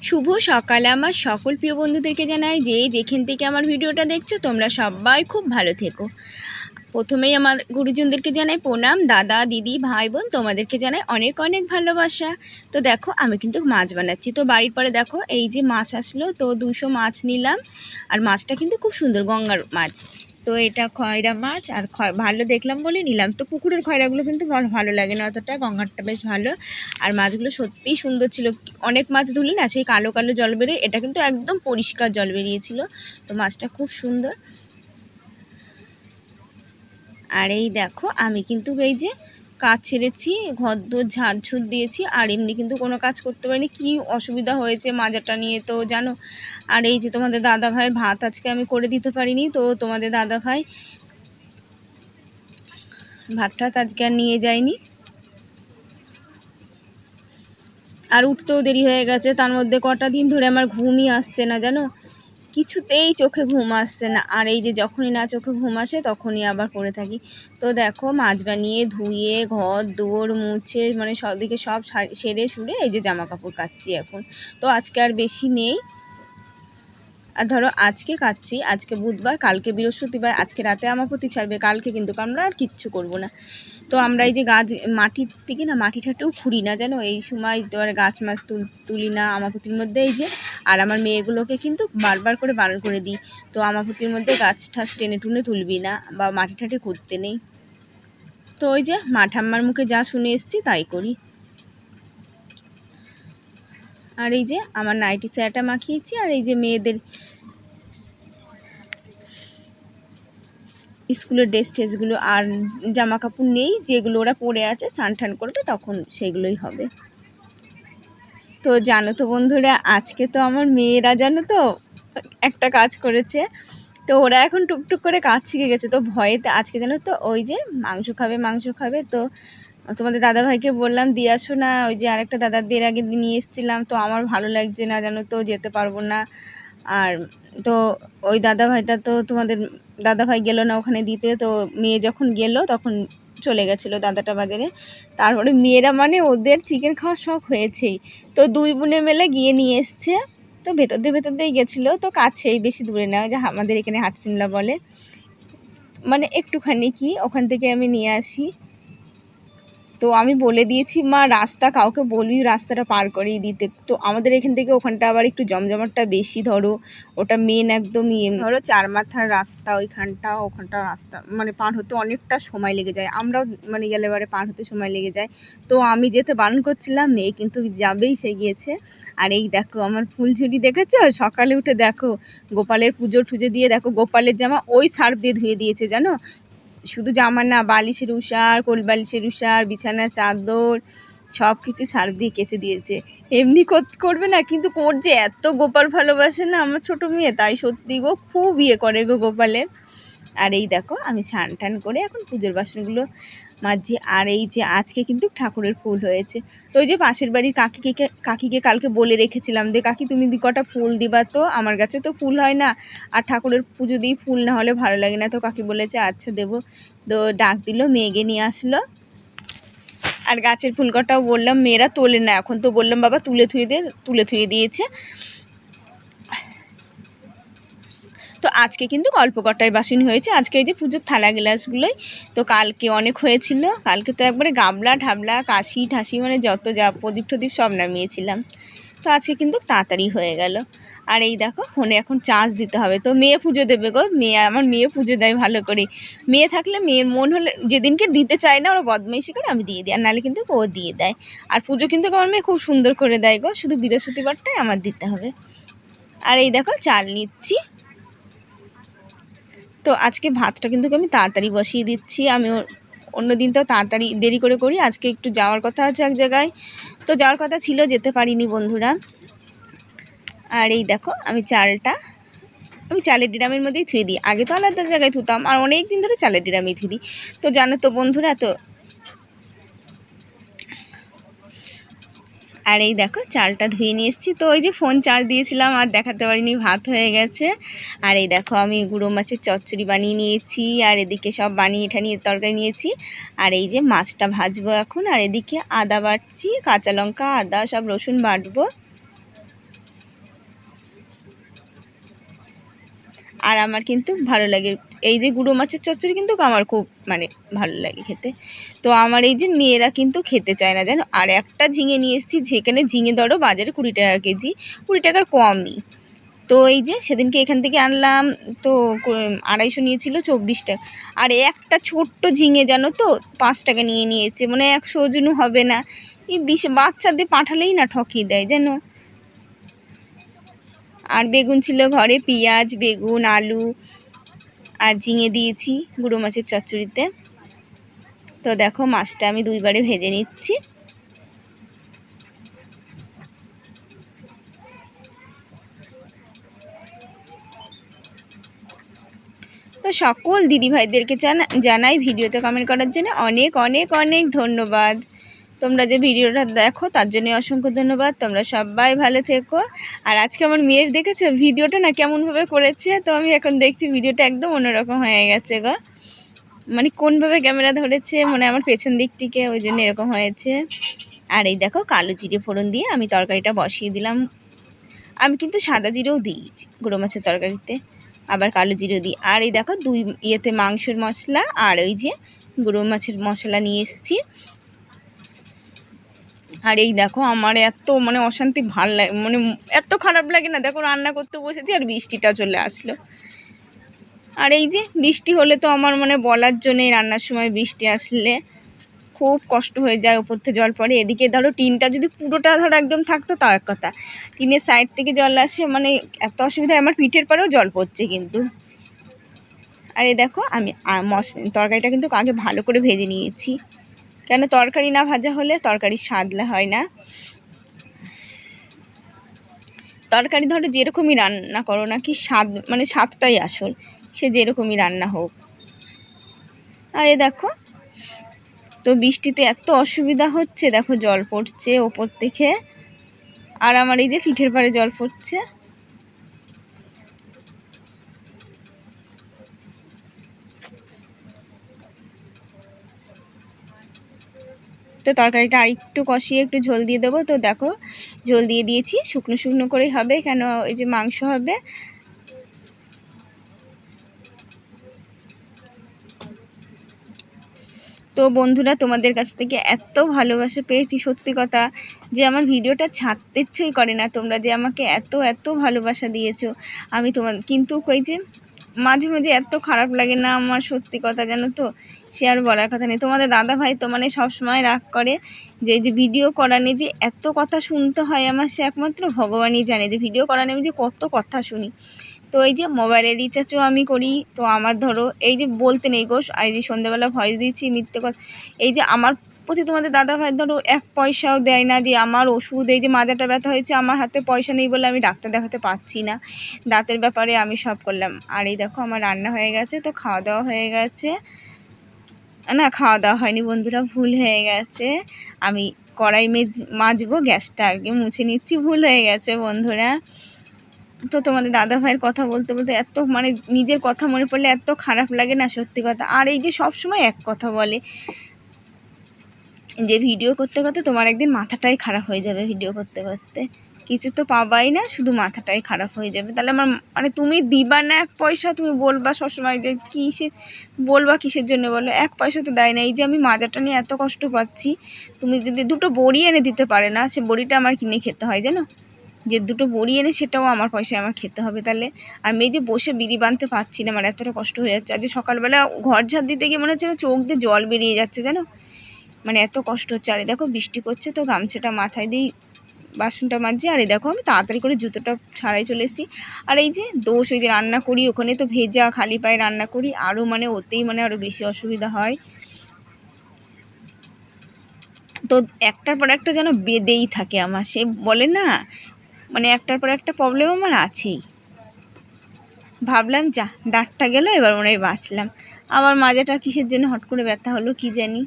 শুভ সকাল আমার সকল প্রিয় বন্ধুদেরকে জানাই যে যেখান থেকে আমার ভিডিওটা দেখছো তোমরা সবাই খুব ভালো থেকো। প্রথমেই আমার গুরুজনদেরকে জানাই প্রণাম, দাদা দিদি ভাই বোন তোমাদেরকে জানাই অনেক অনেক ভালোবাসা। তো দেখো আমি কিন্তু মাছ বানাচ্ছি। তো বাড়ির পরে দেখো এই যে মাছ আসলো, তো 200 মাছ নিলাম। আর মাছটা কিন্তু খুব সুন্দর গঙ্গার মাছ। তো এটা খয়রা মাছ, আর ভালো দেখলাম বলে নিলাম। তো পুকুরের খয়রাগুলো কিন্তু ভালো লাগে না অতটা, গঙ্গারটা বেশ ভালো। আর মাছগুলো সত্যিই সুন্দর ছিল। অনেক মাছ ধুলে না সেই কালো কালো জল বেরিয়ে, এটা কিন্তু একদম পরিষ্কার জল বেরিয়েছিল। তো মাছটা খুব সুন্দর। আর এই দেখো আমি কিন্তু এই যে কাজ ছেড়েছি, ঘরদোর ঝাড়ঝুড় দিয়েছি, আর এমনি কিন্তু কোনো কাজ করতে পারিনি। কি অসুবিধা হয়েছে মাজাটা নিয়ে তো জানো। আর এই যে তোমাদের দাদা ভাইয়ের ভাত আজকে আমি করে দিতে পারিনি, তো তোমাদের দাদা ভাই ভাতটা আজকে আর নিয়ে যায়নি। আর উঠতেও দেরি হয়ে গেছে, তার মধ্যে কটা দিন ধরে আমার ঘুমই আসছে না জানো, কিছুতেই চোখে ঘুম আসছে না। আর এই যে যখনই না চোখে ঘুম আসে তখনই আবার করে থাকি। তো দেখো মাছ বানিয়ে ধুয়ে ঘর দৌড় মুছে মানে সবদিকে সব সেরে সুরে এই যে জামা কাপড় কাচ্ছি এখন। তো আজকে আর বেশি নেই। আর ধরো আজকে কাচ্ছি, আজকে বুধবার, কালকে বৃহস্পতিবার, আজকে রাতে আমাপতি ছাড়বে, কালকে কিন্তু আমরা আর কিচ্ছু করব না। তো আমরা এই যে গাছ মাটির থেকে না মাটি ঠাটেও খুঁড়ি না জানো, এই সময় তো আর গাছ মাছ তুলি না আমাপতির মধ্যে। এই যে আর আমার মেয়েগুলোকে কিন্তু বারবার করে বারণ করে দিই, তো আমাপতির মধ্যে গাছ ঠাস টেনে টুনে তুলবি না বা মাটি ঠাটে খুঁড়তে নেই। তো ওই যে মা ঠাম্মার মুখে যা শুনে এসছি তাই করি। আর এই যে আমার নাইটি স্যাটা মাখিয়েছি, আর এই যে মেয়েদের স্কুলের ড্রেসগুলো আর জামা কাপড় নেই, যেগুলো ওরা পরে আছে স্নান টান করবে তখন সেগুলোই হবে। তো জানো তো বন্ধুরা, আজকে তো আমার মেয়েরা জানো তো একটা কাজ করেছে। তো ওরা এখন টুকটুক করে কাজ শিখে গেছে। তো ভয়েতে আজকে জানো তো ওই যে মাংস খাবে। তো তোমাদের দাদাভাইকে বললাম দিয়ে আসো না, ওই যে আরেকটা দাদাদের আগে নিয়ে এসেছিলাম। তো আমার ভালো লাগছে না জানো তো, যেতে পারবো না। আর তো ওই দাদাভাইটা তো তোমাদের দাদাভাই গেল না ওখানে দিতে, তো মেয়ে যখন গেল তখন চলে গেছিলো দাদাটা বাজারে। তারপরে মেয়েরা মানে ওদের চিকেন খাওয়ার শখ হয়েছেই, তো দুই বোনে মিলে গিয়ে নিয়ে এসছে। তো ভেতর দিয়ে গেছিলো, তো কাছেই, বেশি দূরে না, যে আমাদের এখানে হাটসিমলা বলে, মানে একটুখানি কি ওখান থেকে আমি নিয়ে আসি। তো আমি বলে দিয়েছি মা রাস্তা কাউকে বলবি রাস্তাটা পার করিয়ে দিতে। তো আমাদের এখান থেকে ওখানটা আবার একটু জমজমাটটা বেশি, ধরো ওটা মেন একদমই ধরো 4 মাথার রাস্তা, ওখানটা রাস্তা মানে পার হতে অনেকটা সময় লেগে যায়, আমরাও মানে গেলে বারে পার হতে সময় লেগে যায়। তো আমি যেতে বারণ করছিলাম, মেয়ে কিন্তু যাবেই, সে গিয়েছে। আর এই দেখো আমার ফুলঝুরি দেখেছো, সকালে উঠে দেখো গোপালের পুজো টুজো দিয়ে দেখো গোপালের জামা ওই সার্ফ দিয়ে ধুয়ে দিয়েছে জানো। শুধু জামা না, বালিশের উষার, কোল বালিশের উষার, বিছানার চাদর সব কিছু সার্ফ দিয়ে কেচে দিয়েছে। এমনি করবে না, কিন্তু করছে, এত গোপাল ভালোবাসে না আমার ছোটো মেয়ে, তাই সত্যি গো খুব ইয়ে করে গো গোপালের। আর এই দেখো আমি স্নান টান করে এখন পুজোর বাসনগুলো মাজছি। আর এই যে আজকে কিন্তু ঠাকুরের ফুল হয়েছে। তো ওই যে পাশের বাড়ির কাকিকে কালকে বলে রেখেছিলাম যে কাকি তুমি কটা ফুল দিবা, তো আমার কাছে তো ফুল হয় না, আর ঠাকুরের পুজো দিই ফুল না হলে ভালো লাগে না। তো কাকি বলেছে আচ্ছা দেবো। তো ডাক দিল, মেয়েকে নিয়ে আসলো। আর গাছের ফুল কটাও বললাম, মেয়েরা তোলে না এখন, তো বললাম বাবা তুলে থুয়ে দিয়েছে। তো আজকে কিন্তু অল্প কটাই বাসন হয়েছে, আজকে এই যে পুজোর থালা গ্লাসগুলোই। তো কালকে অনেক হয়েছিল, কালকে তো একবারে গামলা ঢাবলা কাশি ঠাসি মানে যত যা প্রদীপ টদীপ সব নামিয়েছিলাম। তো আজকে কিন্তু তাড়াতাড়ি হয়ে গেল। আর এই দেখো ফোনে এখন চার্জ দিতে হবে। তো মেয়ে পুজো দেবে গো, আমার মেয়ে পুজো দেয় ভালো করে। মেয়ে থাকলে মেয়ের মন হলে যেদিনকে দিতে চায় না ওরা বদমাইশি করে আমি দিয়ে দিই, আর নাহলে কিন্তু ও দিয়ে দেয়। আর পুজো কিন্তু আমার মেয়ে খুব সুন্দর করে দেয় গো, শুধু বৃহস্পতিবারটাই আমার দিতে হবে। আর এই দেখো চাল নিচ্ছি। তো আজকে ভাতটা কিন্তু আমি তাড়াতাড়ি বসিয়ে দিচ্ছি। আমি অন্য দিন তো তাড়াতাড়ি দেরি করে করি, আজকে একটু যাওয়ার কথা আছে এক জায়গায়, তো যাওয়ার কথা ছিল, যেতে পারিনি বন্ধুরা। আর এই দেখো আমি চালের ড্রামের মধ্যেই ধুয়ে দিই, আগে তো আলাদা জায়গায় ধুতাম, আর অনেক দিন ধরে চালের ড্রামেই ধুই দিই। তো জানো তো বন্ধুরা, তো আর এই দেখো চালটা ধুয়ে নিয়ে এসেছি। তো ওই যে ফোন চার্জ দিয়েছিলাম আর দেখাতে পারিনি, ভাত হয়ে গেছে। আর এই দেখো আমি গুঁড়ো মাছের চচ্চড়ি বানিয়ে নিয়েছি, আর এদিকে সব বানিয়ে ঠানিয়ে তরকারি নিয়েছি। আর এই যে মাছটা ভাজবো এখন, আর এদিকে আদা বাটছি, কাঁচা লঙ্কা আদা সব রসুন বাটবো। আর আমার কিন্তু ভালো লাগে এই যে গুঁড়ো মাছের চচ্চড়ি কিন্তু আমার খুব মানে ভালো লাগে খেতে। তো আমার এই যে মেয়েরা কিন্তু খেতে চায় না জানো। আর একটা ঝিঙে নিয়ে এসেছি, যেখানে ঝিঙে ধরো বাজারে 20 টাকা কেজি, 20 টাকার কমই। তো এই যে সেদিনকে এখান থেকে আনলাম, তো 250 নিয়েছিল, 24 টাকা। আর একটা ছোট্ট ঝিঙে জানো তো 5 টাকা নিয়েছে, মানে 100 ওজনও হবে না। এই বাচ্চাদের পাঠালেই না ঠকিয়ে দেয় জানো। আর বেগুন ছিল ঘরে, পেঁয়াজ, বেগুন, আলু আর ঝিঙে দিয়েছি গুঁড়ো মাছের চচ্চড়িতে। তো দেখো মাছটা আমি 2বারে ভেজে নিচ্ছি। তো সকল দিদিভাইদেরকে জানাই ভিডিওতে কমেন্ট করার জন্য অনেক অনেক অনেক ধন্যবাদ। তোমরা যে ভিডিওটা দেখো তার জন্য অসংখ্য ধন্যবাদ। তোমরা সবাই ভালো থেকো। আর আজকে আমার মেয়ের দেখেছো ভিডিওটা না কেমনভাবে করেছে, তো আমি এখন দেখছি ভিডিওটা একদম অন্যরকম হয়ে গেছে গো। মানে কোনভাবে ক্যামেরা ধরেছে, মানে আমার পেছন দিক থেকে, ওই জন্য এরকম হয়েছে। আর এই দেখো কালো জিরে ফোড়ন দিয়ে আমি তরকারিটা বসিয়ে দিলাম। আমি কিন্তু সাদা জিরেও দিই গুঁড়ো মাছের তরকারিতে, আবার কালো জিরেও দিই। আর এই দেখো 2 ইয়েতে মাংসের মশলা আর ওই যে গুঁড়ো মাছের মশলা নিয়ে এসেছি। আর এই দেখো আমার এত মানে অশান্তি ভাল লাগে, মানে এত খারাপ লাগে না। দেখো রান্না করতে বসেছি আর বৃষ্টিটা চলে আসলো। আর এই যে বৃষ্টি হলে তো আমার মানে বলার জন্যই, রান্নার সময় বৃষ্টি আসলে খুব কষ্ট হয়ে যায়, ওপর থেকে জল পড়ে। এদিকে ধরো টিনটা যদি পুরোটা ধরো একদম থাকতো তাও এক কথা, টিনের সাইড থেকে জল আসে, মানে এত অসুবিধা। আমার পিঠের পরেও জল পড়ছে কিন্তু। আর এই দেখো আমি তরকারিটা কিন্তু আগে ভালো করে ভেজে নিয়েছি, কেন তরকারি না ভাজা হলে তরকারির স্বাদলা হয় না। তরকারি ধরো যেরকমই রান্না করো না কি, স্বাদ মানে স্বাদটাই আসল, সে যেরকমই রান্না হোক। আর এই দেখো তো বৃষ্টিতে এত অসুবিধা হচ্ছে, দেখো জল পড়ছে ওপর থেকে, আর আমার এই যে পিঠের পাড়ে জল পড়ছে। তো তরকারিটা আরেকটু কষিয়ে একটু ঝোল দিয়ে দেবো। তো দেখো ঝোল দিয়ে দিয়েছি, শুকনো শুকনো করেই হবে, কেন এই যে মাংস হবে। তো বন্ধুরা তোমাদের কাছ থেকে এত ভালোবাসা পেয়েছি, সত্যি কথা, যে আমার ভিডিওটা ছাড়তে ইচ্ছেই করে না। তোমরা যে আমাকে এত এত ভালোবাসা দিয়েছো, আমি তোমার কিন্তু কই যে মাঝে মাঝে এত খারাপ লাগে না আমার, সত্যি কথা জানো তো, সে আর বলার কথা নেই। তোমাদের দাদা ভাই তো মানে সবসময় রাগ করে যে এই যে ভিডিও করা নিয়ে যে এত কথা শুনতে হয় আমার, সে একমাত্র ভগবানই জানে যে ভিডিও করা নিয়ে যে কত কথা শুনি। তো এই যে মোবাইলের রিচার্জও আমি করি, তো আমার ধরো এই যে বলতে নেই গো, এই যে সন্ধ্যাবেলা ভয়েস দিচ্ছি মিথ্যে কথা, এই যে আমার প্রতি তোমাদের দাদা ভাই ধরো 1 পয়সাও দেয় না, দিয়ে আমার ওষুধ, এই যে মাথাটা ব্যথা হয়েছে, আমার হাতে পয়সা নেই বলে আমি ডাক্তার দেখাতে পাচ্ছি না, দাঁতের ব্যাপারে আমি সব করলাম। আর এই দেখো আমার রান্না হয়ে গেছে, তো খাওয়া দাওয়া হয়ে গেছে। না, খাওয়া দাওয়া হয়নি বন্ধুরা, ভুল হয়ে গেছে। আমি কড়াই মাজবো, গ্যাসটা আগে মুছে নিচ্ছি, ভুল হয়ে গেছে বন্ধুরা। তো তোমাদের দাদা ভাইয়ের কথা বলতে বলতে এত মানে নিজের কথা মনে পড়লে এত খারাপ লাগে না, সত্যি কথা। আর এই যে সব সময় এক কথা বলে যে ভিডিও করতে করতে তোমার একদিন মাথাটাই খারাপ হয়ে যাবে, ভিডিও করতে করতে কিছু তো পাবাই না, শুধু মাথাটাই খারাপ হয়ে যাবে। তাহলে আমার মানে তুমি দিবা না 1 পয়সা, তুমি বলবা সবসময় যে বলবা কিসের জন্য বলো, 1 পয়সা তো দেয় না। এই যে আমি মাজাটা নিয়ে এত কষ্ট পাচ্ছি, তুমি যদি 2টো বড়ি এনে দিতে পারে না, সে বড়িটা আমার কিনে খেতে হয় জানো, যে 2টো বড়ি এনে সেটাও আমার পয়সায় আমার খেতে হবে। তাহলে আমি এই যে বসে বিড়ি বাঁধতে পারছি না, আমার এতটা কষ্ট হয়ে যাচ্ছে। আজ সকালবেলা ঘর ঝাড় দিতে গিয়ে মনে হচ্ছে আমার চোখ দিয়ে জল বেরিয়ে যাচ্ছে জানো, মানে এত কষ্ট হচ্ছে। আর দেখো বৃষ্টি পড়ছে, তো গামছাটা মাথায় দিই, বাসনটা মাজছি। আর এই দেখো আমি তাড়াতাড়ি করে জুতোটা ছাড়াই চলে এসেছি। আর এই যে দোষ, ওই যে রান্না করি ওখানে তো ভেজা খালি পায়ে রান্না করি, আরও মানে ওতেই মানে আরও বেশি অসুবিধা হয়। তো একটার পর একটা যেন বেঁধেই থাকে আমার, সে বলে না মানে একটার পর একটা প্রবলেম আমার আছেই। ভাবলাম যা দাঁতটা গেল, এবার মনে হয় বাঁচলাম। আবার মাজাটা কিসের জন্য হট করে ব্যথা হলো কি জানি।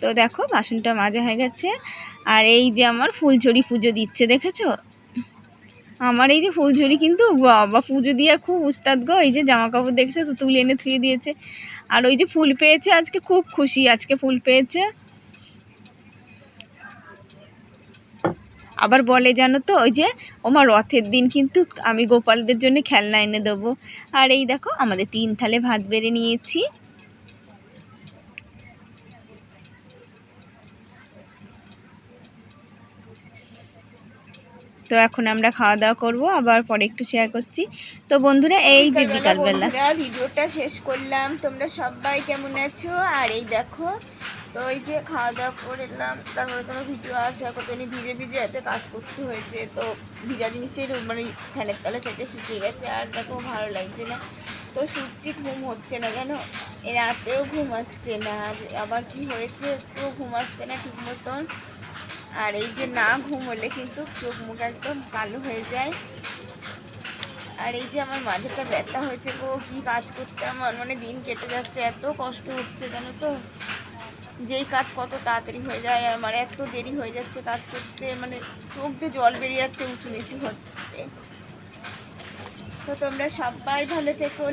তো দেখো বাসনটা মাজা হয়ে গেছে। আর এই যে আমার ফুলঝুরি পুজো দিচ্ছে দেখেছো, আমার এই যে ফুলঝুরি কিন্তু বাবা পুজো দিয়ে খুব উস্তাদ গো। এই যে জামা কাপড় দেখছো তো তুলে এনে থুয়ে দিয়েছে, আর ওই যে ফুল পেয়েছে আজকে, খুব খুশি আজকে ফুল পেয়েছে। আবার বলে জানো তো, ওই যে ওমা রথের দিন কিন্তু আমি গোপালদের জন্য খেলনা এনে দেবো। আর এই দেখো আমাদের 3 থালে ভাত বেড়ে নিয়েছি। তো এখন আমরা খাওয়া দাওয়া করবো, আবার পরে একটু শেয়ার করছি। তো বন্ধুরা এই যে বিকালবেলা ভিডিওটা শেষ করলাম। তোমরা সবাই কেমন আছো? আর এই দেখো, তো ওই যে খাওয়া দাওয়া করলাম, তারপরে তোমার ভিডিও আসা কতনি ভিজে ভিজে এত কাজ করতে হয়েছে। তো ভিজা জিনিসের মানে ফ্যানের তলে থেকে শুকিয়ে গেছে, আর দেখো ভালো লাগছে না। তো শুচ্ছি, ঘুম হচ্ছে না জানো, রাতেও ঘুম আসছে না। আবার কি হয়েছে, একটু ঘুম আসছে না ঠিক মতন। আর এই যে না ঘুম হলে কিন্তু চোখ মুখ একদম কালো হয়ে যায়। আর এই যে আমার মাথাটা ব্যথা হয়েছে গো, কি কাজ করতে আমার মানে দিন কেটে যাচ্ছে, এত কষ্ট হচ্ছে জানো তো। যেই কাজ কত তাড়াতাড়ি হয়ে যায়, আর আমার এত দেরি হয়ে যাচ্ছে কাজ করতে, মানে চোখ দিয়ে জল বেরিয়ে যাচ্ছে উঁচু নিচু হতে। তো তোমরা সবাই ভালো থেকো।